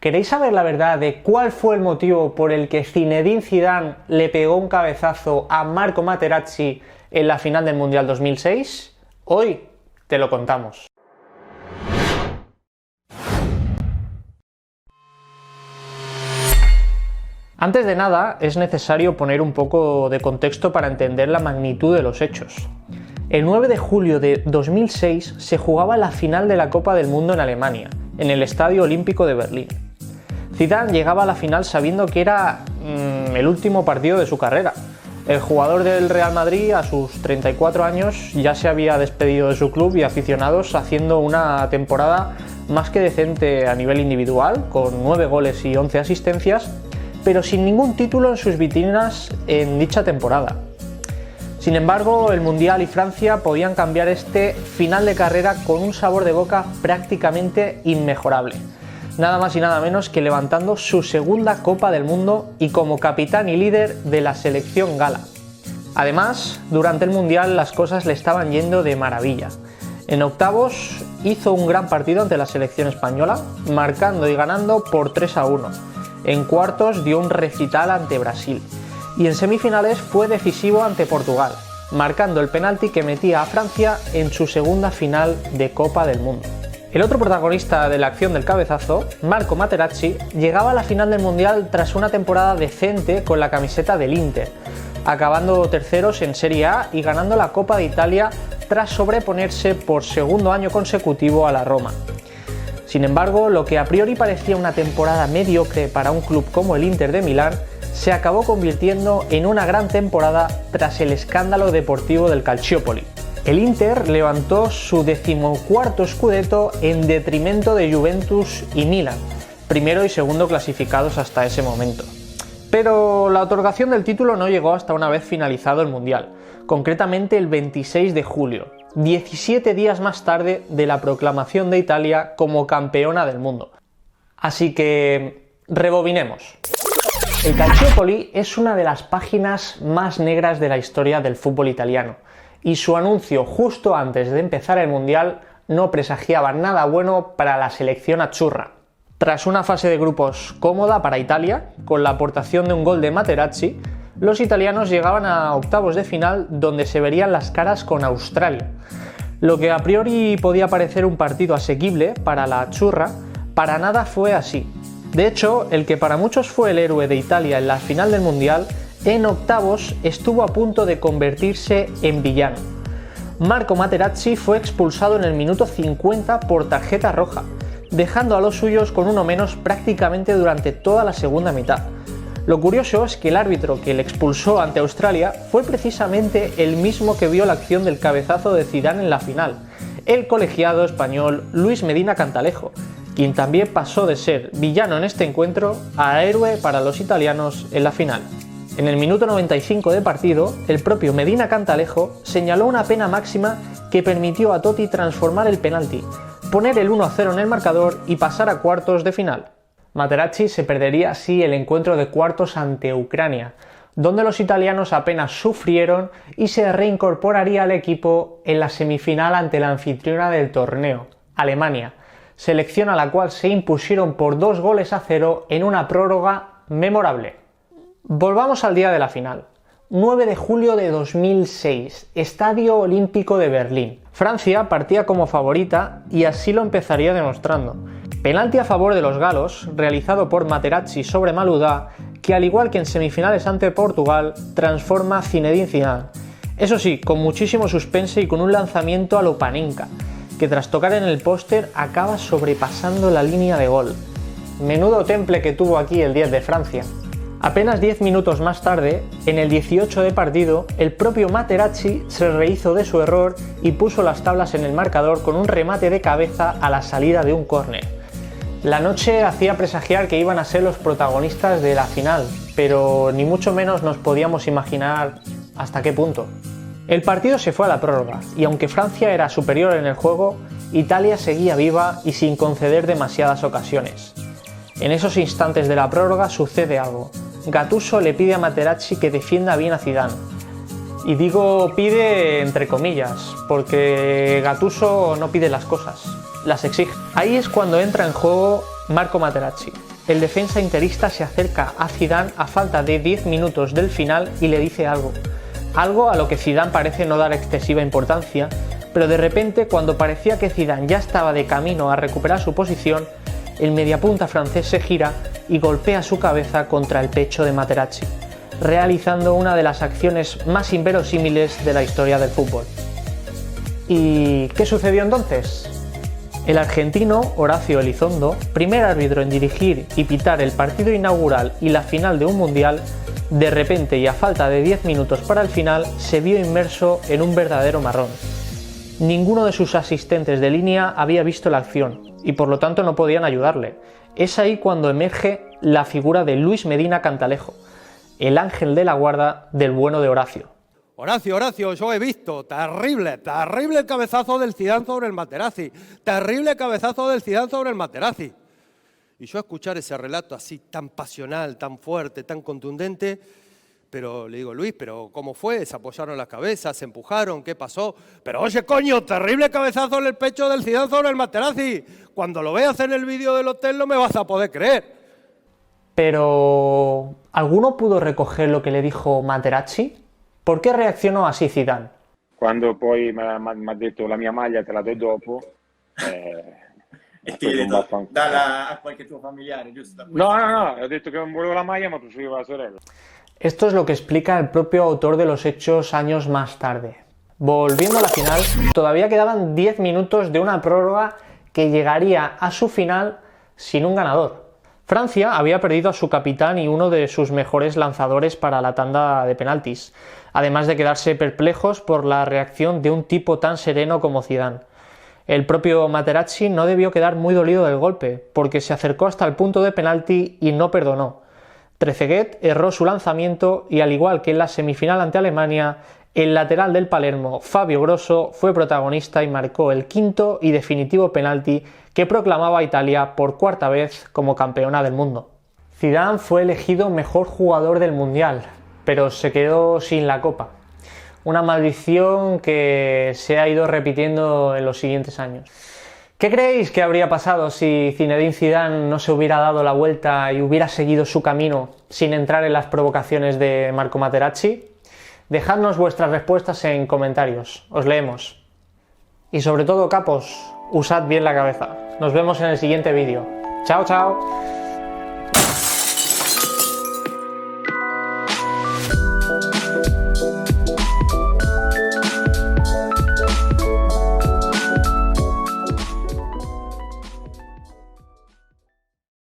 ¿Queréis saber la verdad de cuál fue el motivo por el que Zinedine Zidane le pegó un cabezazo a Marco Materazzi en la final del Mundial 2006? Hoy te lo contamos. Antes de nada, es necesario poner un poco de contexto para entender la magnitud de los hechos. El 9 de julio de 2006 se jugaba la final de la Copa del Mundo en Alemania, en el Estadio Olímpico de Berlín. Zidane llegaba a la final sabiendo que era el último partido de su carrera. El jugador del Real Madrid, a sus 34 años, ya se había despedido de su club y aficionados, haciendo una temporada más que decente a nivel individual, con 9 goles y 11 asistencias, pero sin ningún título en sus vitrinas en dicha temporada. Sin embargo, el Mundial y Francia podían cambiar este final de carrera con un sabor de boca prácticamente inmejorable. Nada más y nada menos que levantando su segunda Copa del Mundo y como capitán y líder de la selección gala. Además, durante el Mundial las cosas le estaban yendo de maravilla. En octavos hizo un gran partido ante la selección española, marcando y ganando por 3-1. En cuartos dio un recital ante Brasil. Y en semifinales fue decisivo ante Portugal, marcando el penalti que metía a Francia en su segunda final de Copa del Mundo. El otro protagonista de la acción del cabezazo, Marco Materazzi, llegaba a la final del Mundial tras una temporada decente con la camiseta del Inter, acabando terceros en Serie A y ganando la Copa de Italia tras sobreponerse por segundo año consecutivo a la Roma. Sin embargo, lo que a priori parecía una temporada mediocre para un club como el Inter de Milán, se acabó convirtiendo en una gran temporada tras el escándalo deportivo del Calciopoli. El Inter levantó su 14º scudetto en detrimento de Juventus y Milan, primero y segundo clasificados hasta ese momento. Pero la otorgación del título no llegó hasta una vez finalizado el Mundial, concretamente el 26 de julio, 17 días más tarde de la proclamación de Italia como campeona del mundo. Así que rebobinemos. El Calciopoli es una de las páginas más negras de la historia del fútbol italiano, y su anuncio justo antes de empezar el Mundial no presagiaba nada bueno para la selección azzurra. Tras una fase de grupos cómoda para Italia, con la aportación de un gol de Materazzi, los italianos llegaban a octavos de final donde se verían las caras con Australia. Lo que a priori podía parecer un partido asequible para la azzurra, para nada fue así. De hecho, el que para muchos fue el héroe de Italia en la final del Mundial, en octavos estuvo a punto de convertirse en villano. Marco Materazzi fue expulsado en el minuto 50 por tarjeta roja, dejando a los suyos con uno menos prácticamente durante toda la segunda mitad. Lo curioso es que el árbitro que le expulsó ante Australia fue precisamente el mismo que vio la acción del cabezazo de Zidane en la final, el colegiado español Luis Medina Cantalejo, quien también pasó de ser villano en este encuentro a héroe para los italianos en la final. En el minuto 95 de partido, el propio Medina Cantalejo señaló una pena máxima que permitió a Totti transformar el penalti, poner el 1-0 en el marcador y pasar a cuartos de final. Materazzi se perdería así el encuentro de cuartos ante Ucrania, donde los italianos apenas sufrieron y se reincorporaría al equipo en la semifinal ante la anfitriona del torneo, Alemania, selección a la cual se impusieron por 2-0 en una prórroga memorable. Volvamos al día de la final. 9 de julio de 2006, Estadio Olímpico de Berlín. Francia partía como favorita y así lo empezaría demostrando. Penalti a favor de los galos, realizado por Materazzi sobre Malouda, que al igual que en semifinales ante Portugal, transforma a Zinedine Zidane. Eso sí, con muchísimo suspense y con un lanzamiento a lo Panenka, que tras tocar en el póster acaba sobrepasando la línea de gol. Menudo temple que tuvo aquí el 10 de Francia. Apenas 10 minutos más tarde, en el 18 de partido, el propio Materazzi se rehizo de su error y puso las tablas en el marcador con un remate de cabeza a la salida de un córner. La noche hacía presagiar que iban a ser los protagonistas de la final, pero ni mucho menos nos podíamos imaginar hasta qué punto. El partido se fue a la prórroga, y aunque Francia era superior en el juego, Italia seguía viva y sin conceder demasiadas ocasiones. En esos instantes de la prórroga sucede algo. Gattuso le pide a Materazzi que defienda bien a Zidane. Y digo pide entre comillas, porque Gattuso no pide las cosas, las exige. Ahí es cuando entra en juego Marco Materazzi. El defensa interista se acerca a Zidane a falta de 10 minutos del final y le dice algo a lo que Zidane parece no dar excesiva importancia, pero de repente, cuando parecía que Zidane ya estaba de camino a recuperar su posición, el mediapunta francés se gira y golpea su cabeza contra el pecho de Materazzi, realizando una de las acciones más inverosímiles de la historia del fútbol. ¿Y qué sucedió entonces? El argentino Horacio Elizondo, primer árbitro en dirigir y pitar el partido inaugural y la final de un mundial, de repente y a falta de 10 minutos para el final, se vio inmerso en un verdadero marrón. Ninguno de sus asistentes de línea había visto la acción y por lo tanto no podían ayudarle. Es ahí cuando emerge la figura de Luis Medina Cantalejo, el ángel de la guarda del bueno de Horacio. Horacio, yo he visto, terrible el cabezazo del Zidane sobre el Materazzi, terrible cabezazo del Zidane sobre el Materazzi. Y yo escuchar ese relato así tan pasional, tan fuerte, tan contundente, pero le digo, Luis, ¿pero cómo fue? ¿Se apoyaron las cabezas? ¿Se empujaron? ¿Qué pasó? Pero oye, coño, terrible cabezazo en el pecho del Zidane sobre el Materazzi. Cuando lo veas en el vídeo del hotel no me vas a poder creer. Pero ¿alguno pudo recoger lo que le dijo Materazzi? ¿Por qué reaccionó así Zidane? Quando poi mi ha detto la mia maglia te la do dopo, e ti hai detto dalla a qualche tuo familiare, giusto? no, ho detto che non volevo la maglia ma preferivo la sorella. Esto es lo que explica el propio autor de los hechos años más tarde. Volviendo a la final, todavía quedaban 10 minutos de una prórroga que llegaría a su final sin un ganador. Francia había perdido a su capitán y uno de sus mejores lanzadores para la tanda de penaltis, además de quedarse perplejos por la reacción de un tipo tan sereno como Zidane. El propio Materazzi no debió quedar muy dolido del golpe, porque se acercó hasta el punto de penalti y no perdonó. Trezeguet erró su lanzamiento y, al igual que en la semifinal ante Alemania, el lateral del Palermo, Fabio Grosso, fue protagonista y marcó el quinto y definitivo penalti que proclamaba a Italia por cuarta vez como campeona del mundo. Zidane fue elegido mejor jugador del Mundial, pero se quedó sin la copa. Una maldición que se ha ido repitiendo en los siguientes años. ¿Qué creéis que habría pasado si Zinedine Zidane no se hubiera dado la vuelta y hubiera seguido su camino sin entrar en las provocaciones de Marco Materazzi? Dejadnos vuestras respuestas en comentarios, os leemos. Y sobre todo, capos, usad bien la cabeza. Nos vemos en el siguiente vídeo. ¡Chao, chao!